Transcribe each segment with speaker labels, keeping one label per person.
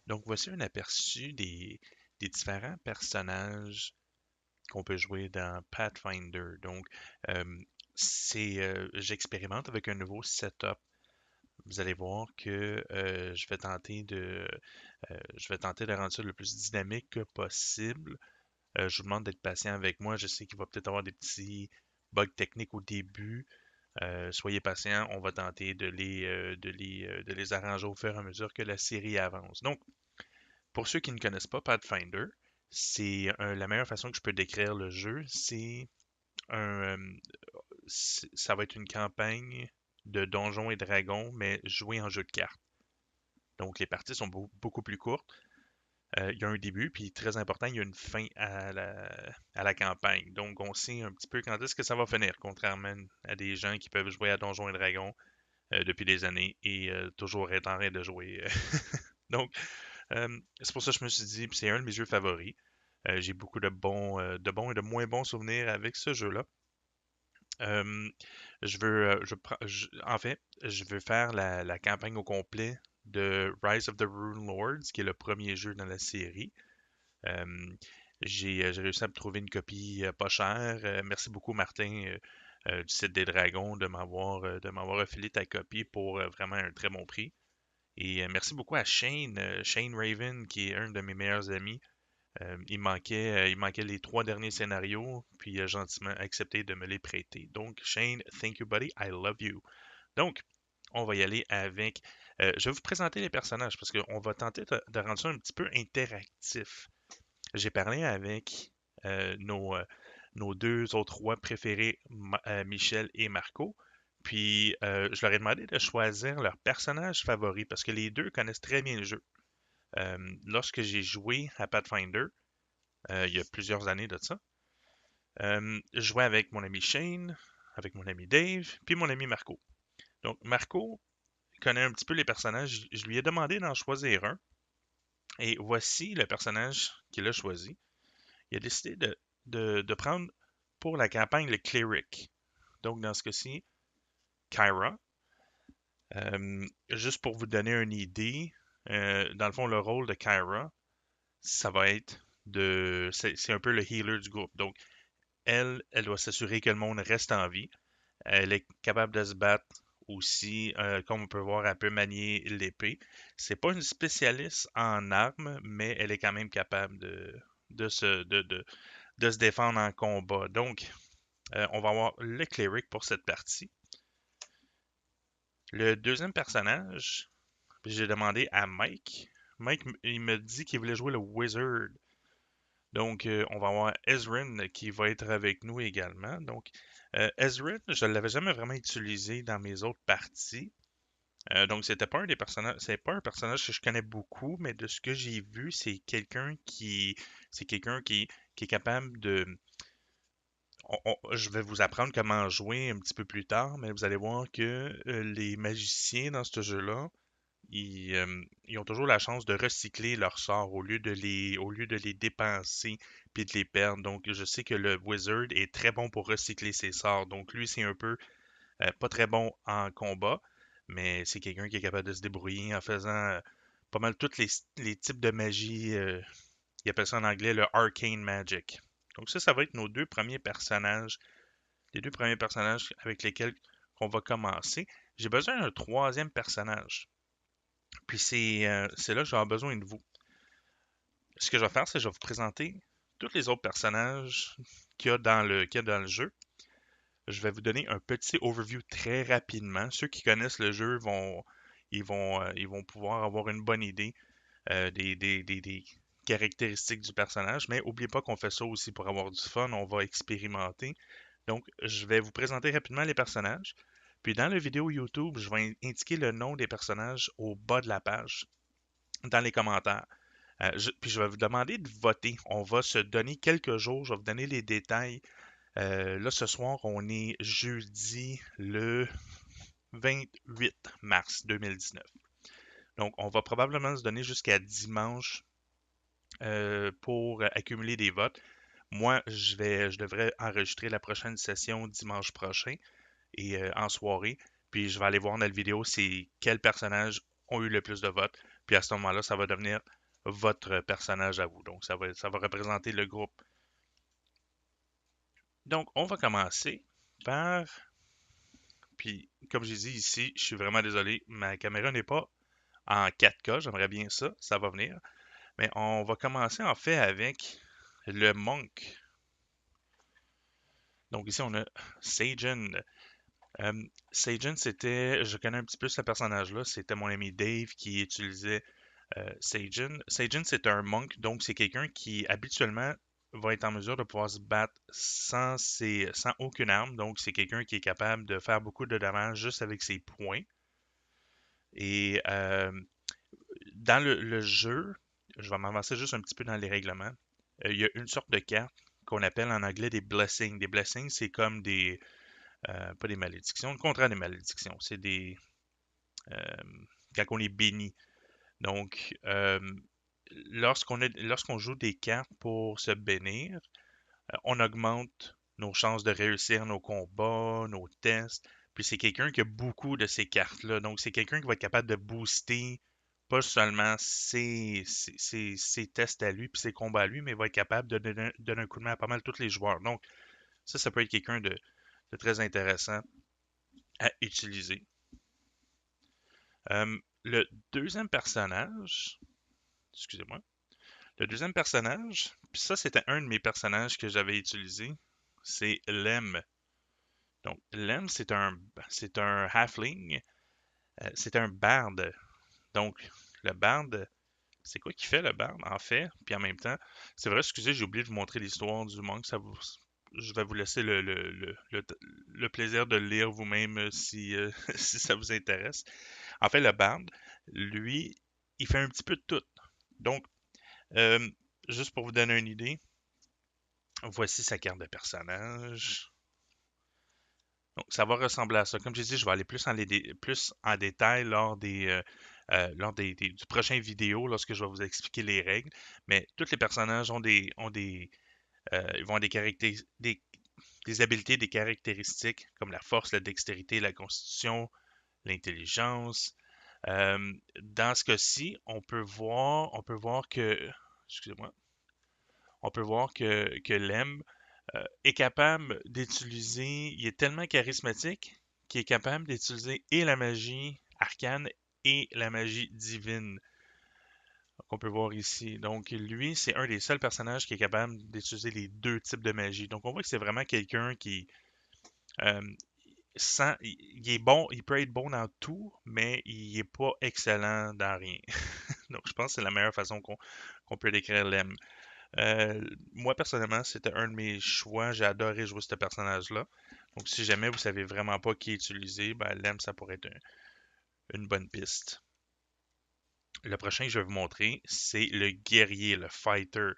Speaker 1: Donc, voici un aperçu des différents personnages qu'on peut jouer dans Pathfinder. Donc, euh, j'expérimente avec un nouveau setup. Vous allez voir que je vais tenter de rendre ça le plus dynamique que possible. Je vous demande d'être patient avec moi. Je sais qu'il va peut-être avoir des petits bugs techniques au début. Soyez patients, on va tenter de les arranger au fur et à mesure que la série avance. Donc, pour ceux qui ne connaissent pas Pathfinder, la meilleure façon que je peux décrire le jeu, un, euh, ça va être une campagne de Donjons et Dragons, mais jouée en jeu de cartes. Donc les parties sont beaucoup plus courtes. Il y a un début, puis très important, il y a une fin à la campagne. Donc on sait un petit peu quand est-ce que ça va finir, contrairement à des gens qui peuvent jouer à Donjons et Dragons depuis des années et toujours être en train de jouer. Donc c'est pour ça que je me suis dit, puis c'est un de mes jeux favoris. J'ai beaucoup de bons et de moins bons souvenirs avec ce jeu-là. Euh, en fait, je veux faire la campagne au complet de Rise of the Rune Lords, qui est le premier jeu dans la série. Euh, j'ai réussi à me trouver une copie pas chère. Merci beaucoup, Martin, du site des Dragons, de m'avoir affilé ta copie pour vraiment un très bon prix. Et merci beaucoup à Shane Raven, qui est un de mes meilleurs amis. Il manquait les trois derniers scénarios, puis il a gentiment accepté de me les prêter. Donc, Shane, thank you, buddy. I love you. Donc, on va y aller avec. Je vais vous présenter les personnages parce qu'on va tenter de rendre ça un petit peu interactif. J'ai parlé avec nos deux autres rois préférés, Michel et Marco. Puis, je leur ai demandé de choisir leur personnage favori parce que les deux connaissent très bien le jeu. Lorsque j'ai joué à Pathfinder, il y a plusieurs années de ça. Je jouais avec mon ami Shane, avec mon ami Dave, puis mon ami Marco. Donc, Marco connaît un petit peu les personnages. Je lui ai demandé d'en choisir un. Et voici le personnage qu'il a choisi. Il a décidé de prendre pour la campagne le Cleric. Donc, dans ce cas-ci, Kyra. Juste pour vous donner une idée, dans le fond, le rôle de Kyra, ça va être c'est un peu le healer du groupe. Donc, elle doit s'assurer que le monde reste en vie. Elle est capable de se battre aussi. Comme on peut voir, elle peut manier l'épée. C'est pas une spécialiste en armes, mais elle est quand même capable de se, de se défendre en combat. Donc, on va avoir le cleric pour cette partie. Le deuxième personnage, j'ai demandé à Mike. Mike, il me dit qu'il voulait jouer le wizard. Donc, on va avoir Ezrin qui va être avec nous également. Donc, Ezrin, je ne l'avais jamais vraiment utilisé dans mes autres parties. Donc, c'était pas un des personnages, c'est pas un personnage que je connais beaucoup, mais de ce que j'ai vu, c'est quelqu'un qui est capable de. Je vais vous apprendre comment jouer un petit peu plus tard, mais vous allez voir que les magiciens dans ce jeu-là, ils ont toujours la chance de recycler leurs sorts au lieu de les dépenser puis de les perdre. Donc, je sais que le Wizard est très bon pour recycler ses sorts. Donc, lui, c'est un peu pas très bon en combat, mais c'est quelqu'un qui est capable de se débrouiller en faisant pas mal tous les types de magie. Ils appellent ça en anglais le Arcane Magic. Donc, ça va être nos deux premiers personnages, les deux premiers personnages avec lesquels on va commencer. J'ai besoin d'un troisième personnage. Puis c'est là que j'aurai besoin de vous. Ce que je vais faire, c'est que je vais vous présenter tous les autres personnages qu'il y a dans le jeu. Je vais vous donner un petit overview très rapidement. Ceux qui connaissent le jeu ils vont pouvoir avoir une bonne idée des caractéristiques du personnage. Mais n'oubliez pas qu'on fait ça aussi pour avoir du fun. On va expérimenter. Donc, je vais vous présenter rapidement les personnages. Puis dans la vidéo YouTube, je vais indiquer le nom des personnages au bas de la page, dans les commentaires. Puis je vais vous demander de voter. On va se donner quelques jours. Je vais vous donner les détails. Là, ce soir, on est jeudi le 28 mars 2019. Donc, on va probablement se donner jusqu'à dimanche pour accumuler des votes. Moi, je devrais enregistrer la prochaine session dimanche prochain et en soirée. Puis je vais aller voir dans la vidéo c'est quels personnages ont eu le plus de votes. Puis à ce moment-là, ça va devenir votre personnage à vous. Donc, ça va représenter le groupe. Donc, on va commencer par... Puis, comme j'ai dit ici, je suis vraiment désolé, ma caméra n'est pas en 4K, j'aimerais bien ça, ça va venir. Mais on va commencer en fait avec le Monk. Donc ici, on a Sagen. Sagen, je connais un petit peu ce personnage-là, c'était mon ami Dave qui utilisait Sagen. Sagen, c'est un monk, donc c'est quelqu'un qui habituellement va être en mesure de pouvoir se battre sans aucune arme. Donc c'est quelqu'un qui est capable de faire beaucoup de dommages juste avec ses poings. Et dans le jeu, je vais m'avancer juste un petit peu dans les règlements. Il y a une sorte de carte qu'on appelle en anglais des blessings. Des blessings, c'est comme pas des malédictions, le contraire des malédictions. C'est euh, quand on est béni. Donc, lorsqu'on joue des cartes pour se bénir, on augmente nos chances de réussir nos combats, nos tests. Puis c'est quelqu'un qui a beaucoup de ces cartes-là. Donc, c'est quelqu'un qui va être capable de booster pas seulement ses tests à lui puis ses combats à lui, mais il va être capable de donner un coup de main à pas mal tous les joueurs. Donc, ça peut être quelqu'un de très intéressant à utiliser. Le deuxième personnage, excusez-moi, le deuxième personnage, puis ça c'était un de mes personnages que j'avais utilisé, c'est Lem. Donc Lem c'est un halfling, c'est un barde. Donc le barde, c'est quoi qui fait le barde en fait? Puis en même temps, c'est vrai, excusez, j'ai oublié de vous montrer l'histoire du monk. Je vais vous laisser le plaisir de le lire vous-même si, si ça vous intéresse. En fait, le barde, lui, il fait un petit peu de tout. Donc, euh, juste pour vous donner une idée, voici sa carte de personnage. Donc, ça va ressembler à ça. Comme j'ai dit, je vais aller plus en détail lors du prochain vidéo, lorsque je vais vous expliquer les règles. Mais tous les personnages ils vont avoir des habiletés, des caractéristiques, comme la force, la dextérité, la constitution, l'intelligence. Dans ce cas-ci, on peut voir que, excusez-moi, on peut voir que Lem est capable d'utiliser, il est tellement charismatique qu'il est capable d'utiliser et la magie arcane et la magie divine qu'on peut voir ici. Donc lui, c'est un des seuls personnages qui est capable d'utiliser les deux types de magie. Donc on voit que c'est vraiment quelqu'un qui euh, il est bon, il peut être bon dans tout, mais il est pas excellent dans rien. Donc je pense que c'est la meilleure façon qu'on peut décrire Lem. Moi, personnellement, c'était un de mes choix. J'ai adoré jouer ce personnage-là. Donc, si jamais vous savez vraiment pas qui utiliser, ben, Lem, ça pourrait être une bonne piste. Le prochain que je vais vous montrer, c'est le guerrier, le fighter.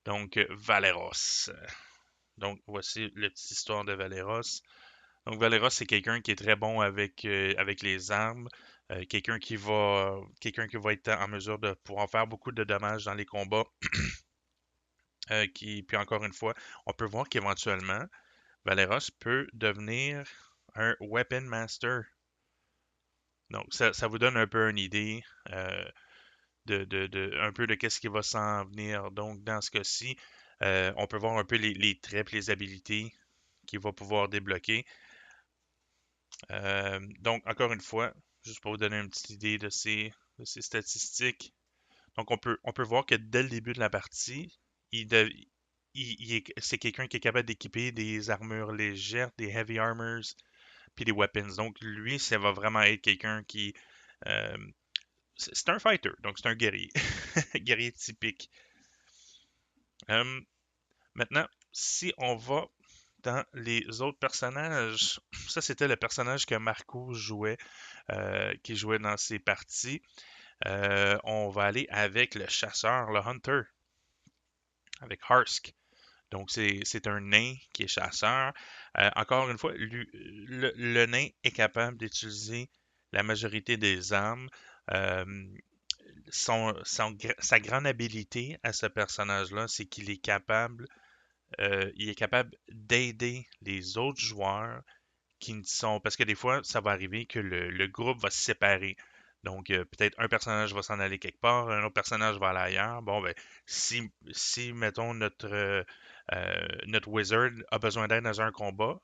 Speaker 1: Donc, Valeros. Donc, voici la petite histoire de Valeros. Donc, Valeros, c'est quelqu'un qui est très bon avec les armes. Quelqu'un qui va être en mesure de pouvoir faire beaucoup de dommages dans les combats. Puis encore une fois, on peut voir qu'éventuellement, Valeros peut devenir un Weapon Master. Donc, ça vous donne un peu une idée un peu de qu'est-ce qui va s'en venir. Donc, dans ce cas-ci, on peut voir un peu les traits, les habilités qu'il va pouvoir débloquer. Donc, encore une fois, juste pour vous donner une petite idée de ses statistiques. Donc, on peut voir que dès le début de la partie, il, de- c'est quelqu'un qui est capable d'équiper des armures légères, des heavy armors, puis des weapons. Donc, lui, ça va vraiment être quelqu'un qui. euh, c'est un fighter, donc c'est un guerrier. Guerrier typique. Euh, Maintenant, si on va dans les autres personnages, ça c'était le personnage que Marco jouait, qui jouait dans ses parties. On va aller avec le chasseur, le hunter, avec Harsk. Donc, c'est un nain qui est chasseur. Encore une fois, le nain est capable d'utiliser la majorité des armes. Euh, sa grande habilité à ce personnage-là, c'est qu'il est capable d'aider les autres joueurs qui ne sont. Parce que des fois, ça va arriver que le groupe va se séparer. Donc, peut-être un personnage va s'en aller quelque part, un autre personnage va aller ailleurs. Bon, ben, si mettons, notre wizard a besoin d'aide dans un combat,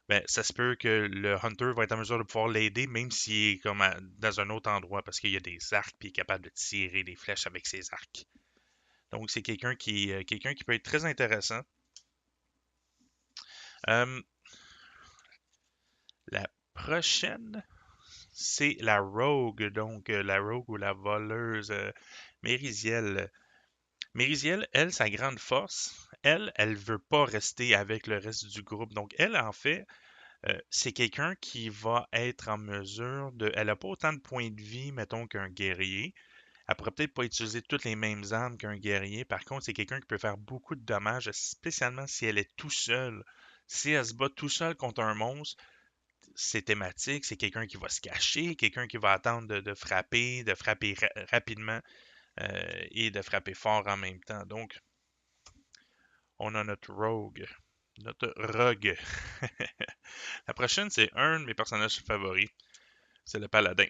Speaker 1: ben, ça se peut que le hunter va être en mesure de pouvoir l'aider, même s'il est comme dans un autre endroit, parce qu'il y a des arcs, puis il est capable de tirer des flèches avec ses arcs. Donc, c'est quelqu'un qui peut être très intéressant. Euh, la prochaine, c'est la rogue, donc la rogue ou la voleuse Mériziel. Mériziel, elle, sa grande force, elle veut pas rester avec le reste du groupe. Donc, elle, en fait, c'est quelqu'un qui va être en mesure de. Elle a pas autant de points de vie, mettons, qu'un guerrier. Elle pourrait peut-être pas utiliser toutes les mêmes armes qu'un guerrier. Par contre, c'est quelqu'un qui peut faire beaucoup de dommages, spécialement si elle est tout seule. Si elle se bat tout seule contre un monstre, c'est thématique, c'est quelqu'un qui va se cacher, quelqu'un qui va attendre de frapper rapidement et de frapper fort en même temps. Donc, on a notre rogue, notre rogue. La prochaine, c'est un de mes personnages favoris, c'est le paladin.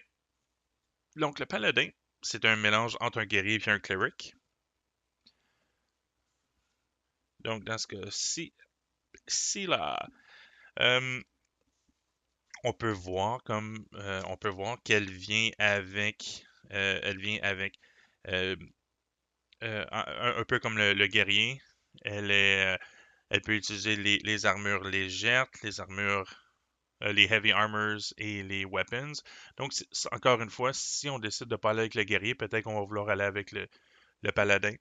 Speaker 1: Donc, le paladin, c'est un mélange entre un guerrier et un cleric. Donc, dans ce cas-ci, là, euh, on peut voir qu'elle vient avec, elle vient avec euh, un peu comme le guerrier. Elle est, elle peut utiliser les armures légères, les heavy armors et les weapons. Donc, encore une fois, si on décide de pas aller avec le guerrier, peut-être qu'on va vouloir aller avec le paladin,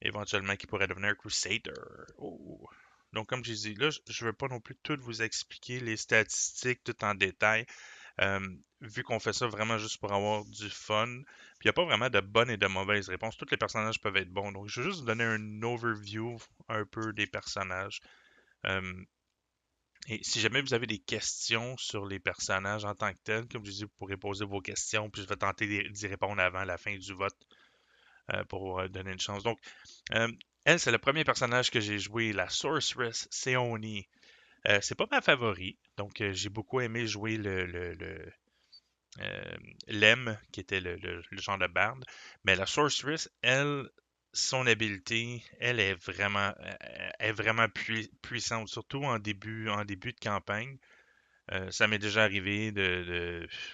Speaker 1: éventuellement qui pourrait devenir un crusader. Oh. Donc, comme je dis, là, je ne veux pas non plus tout vous expliquer les statistiques tout en détail, euh, vu qu'on fait ça vraiment juste pour avoir du fun. Puis il n'y a pas vraiment de bonnes et de mauvaises réponses. Tous les personnages peuvent être bons. Donc, je vais juste vous donner un overview un peu des personnages. Euh, et si jamais vous avez des questions sur les personnages en tant que tels, comme je dis, vous pourrez poser vos questions, puis je vais tenter d'y répondre avant la fin du vote pour donner une chance. Donc, euh, elle, c'est le premier personnage que j'ai joué, la Sorceress Seoni. C'est pas ma favori, donc j'ai beaucoup aimé jouer euh, Lem, qui était le genre de barde. Mais la Sorceress, elle, son habileté, elle est vraiment puissante, surtout en début de campagne. Ça m'est déjà arrivé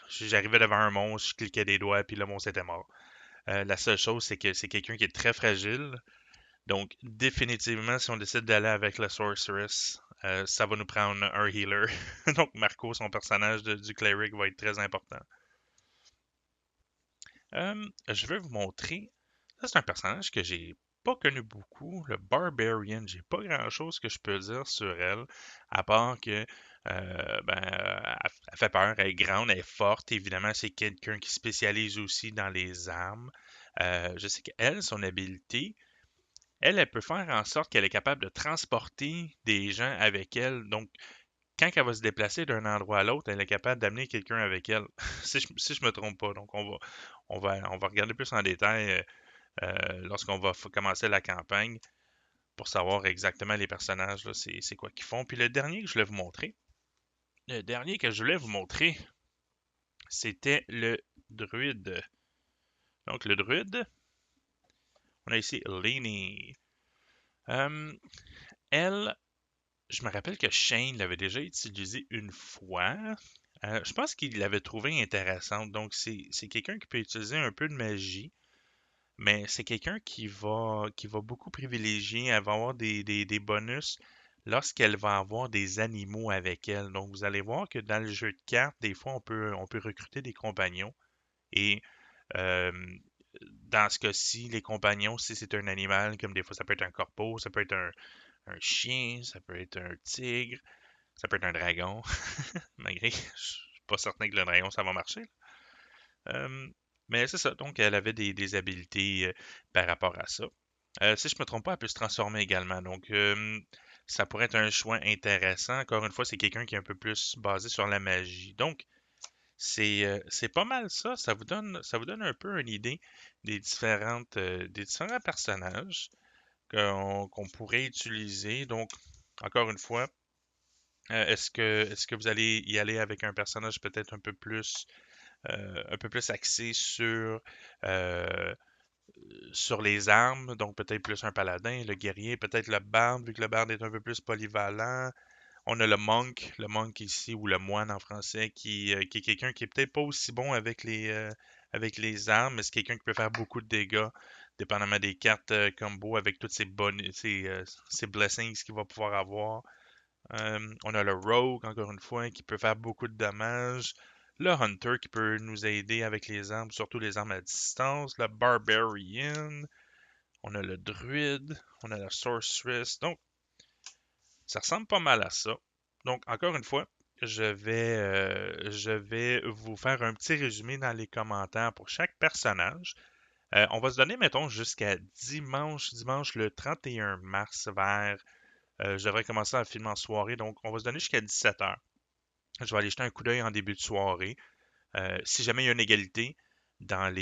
Speaker 1: j'arrivais devant un monstre, je cliquais des doigts, puis le monstre était mort. La seule chose, c'est que c'est quelqu'un qui est très fragile. Donc, définitivement, si on décide d'aller avec la Sorceress, ça va nous prendre un healer. Donc, Marco, son personnage du cleric, va être très important. Je vais vous montrer. Ça, c'est un personnage que j'ai pas connu beaucoup, le Barbarian. J'ai pas grand-chose que je peux dire sur elle, à part que elle fait peur, elle est grande, elle est forte. Évidemment, c'est quelqu'un qui spécialise aussi dans les armes. Je sais qu'elle, son habileté, elle peut faire en sorte qu'elle est capable de transporter des gens avec elle. Donc, quand elle va se déplacer d'un endroit à l'autre, elle est capable d'amener quelqu'un avec elle. Si je me trompe pas. Donc, on va regarder plus en détail lorsqu'on va commencer la campagne pour savoir exactement les personnages, là, c'est quoi qu'ils font. Puis le dernier que je voulais vous montrer, le dernier que je voulais vous montrer, c'était le druide. Donc, le druide, on a ici Lainey. Euh, elle, je me rappelle que Shane l'avait déjà utilisé une fois. Je pense qu'il l'avait trouvé intéressante. Donc, c'est quelqu'un qui peut utiliser un peu de magie, mais c'est quelqu'un qui va beaucoup privilégier. Elle va avoir des bonus lorsqu'elle va avoir des animaux avec elle. Donc, vous allez voir que dans le jeu de cartes, des fois, on peut recruter des compagnons. Et euh, dans ce cas-ci, les compagnons, si c'est un animal, comme des fois, ça peut être un corbeau, ça peut être un chien, ça peut être un tigre, ça peut être un dragon. Malgré, je suis pas certain que le dragon, ça va marcher. Euh, mais c'est ça, donc elle avait des habiletés par rapport à ça. Si je me trompe pas, elle peut se transformer également. Donc, ça pourrait être un choix intéressant. Encore une fois, c'est quelqu'un qui est un peu plus basé sur la magie. Donc, c'est pas mal ça. Ça vous donne un peu une idée des différents personnages qu'on pourrait utiliser. Donc, encore une fois, est-ce que vous allez y aller avec un personnage peut-être un peu plus un peu plus axé euh, sur les armes, donc peut-être plus un paladin, le guerrier, peut-être le barde, vu que le barde est un peu plus polyvalent. On a le monk ici, ou le moine en français, qui est quelqu'un qui est peut-être pas aussi bon avec les armes, mais c'est quelqu'un qui peut faire beaucoup de dégâts, dépendamment des cartes combo, avec toutes ses blessings qu'il va pouvoir avoir. On a le rogue, encore une fois, qui peut faire beaucoup de dommages. Le hunter qui peut nous aider avec les armes, surtout les armes à distance. Le barbarian. On a le druide. On a la sorceress. Donc, ça ressemble pas mal à ça. Donc, encore une fois, je vais vous faire un petit résumé dans les commentaires pour chaque personnage. On va se donner, mettons, jusqu'à dimanche le 31 mars vers... je devrais commencer à filmer en soirée, donc on va se donner jusqu'à 17h. Je vais aller jeter un coup d'œil en début de soirée. Si jamais il y a une égalité dans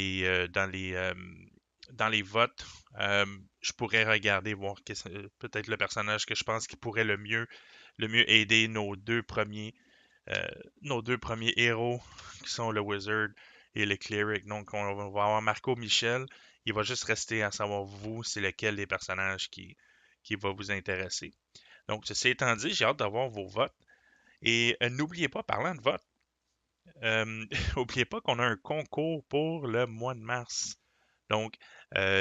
Speaker 1: dans les votes, je pourrais regarder, voir peut-être le personnage que je pense qui pourrait le mieux aider euh, nos deux premiers héros, qui sont le Wizard et le Cleric. Donc, on va avoir Marco Michel. Il va juste rester à savoir, vous, c'est lequel des personnages qui va vous intéresser. Donc, ceci étant dit, j'ai hâte d'avoir vos votes. Et n'oubliez pas, parlant de vote, n'oubliez pas qu'on a un concours pour le mois de mars. Donc,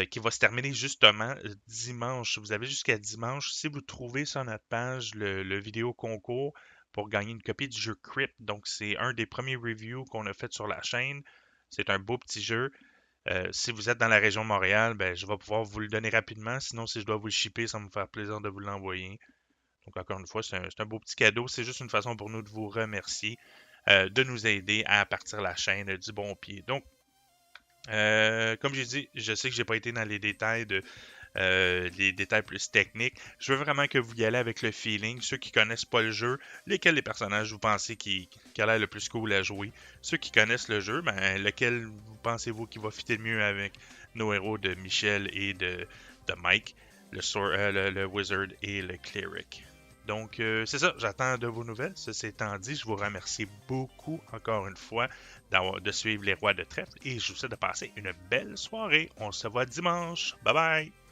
Speaker 1: qui va se terminer justement dimanche. Vous avez jusqu'à dimanche. Si vous trouvez sur notre page le vidéo concours pour gagner une copie du jeu Crypt. Donc, c'est un des premiers reviews qu'on a fait sur la chaîne. C'est un beau petit jeu. Si vous êtes dans la région de Montréal, ben, je vais pouvoir vous le donner rapidement. Sinon, si je dois vous le shipper, ça va me faire plaisir de vous l'envoyer. Donc, encore une fois, c'est un beau petit cadeau. C'est juste une façon pour nous de vous remercier, de nous aider à partir la chaîne du bon pied. Donc, comme j'ai dit, je sais que j'ai pas été dans les détails plus techniques. Je veux vraiment que vous y allez avec le feeling. Ceux qui connaissent pas le jeu, lesquels des personnages vous pensez qui a l'air le plus cool à jouer. Ceux qui connaissent le jeu, ben, lequel vous pensez-vous qui va fitter le mieux avec nos héros de Michel et de Mike, le Wizard et le Cleric. Donc, c'est ça, j'attends de vos nouvelles. Ceci étant dit, je vous remercie beaucoup encore une fois de suivre les rois de trèfle et je vous souhaite de passer une belle soirée. On se voit dimanche. Bye bye!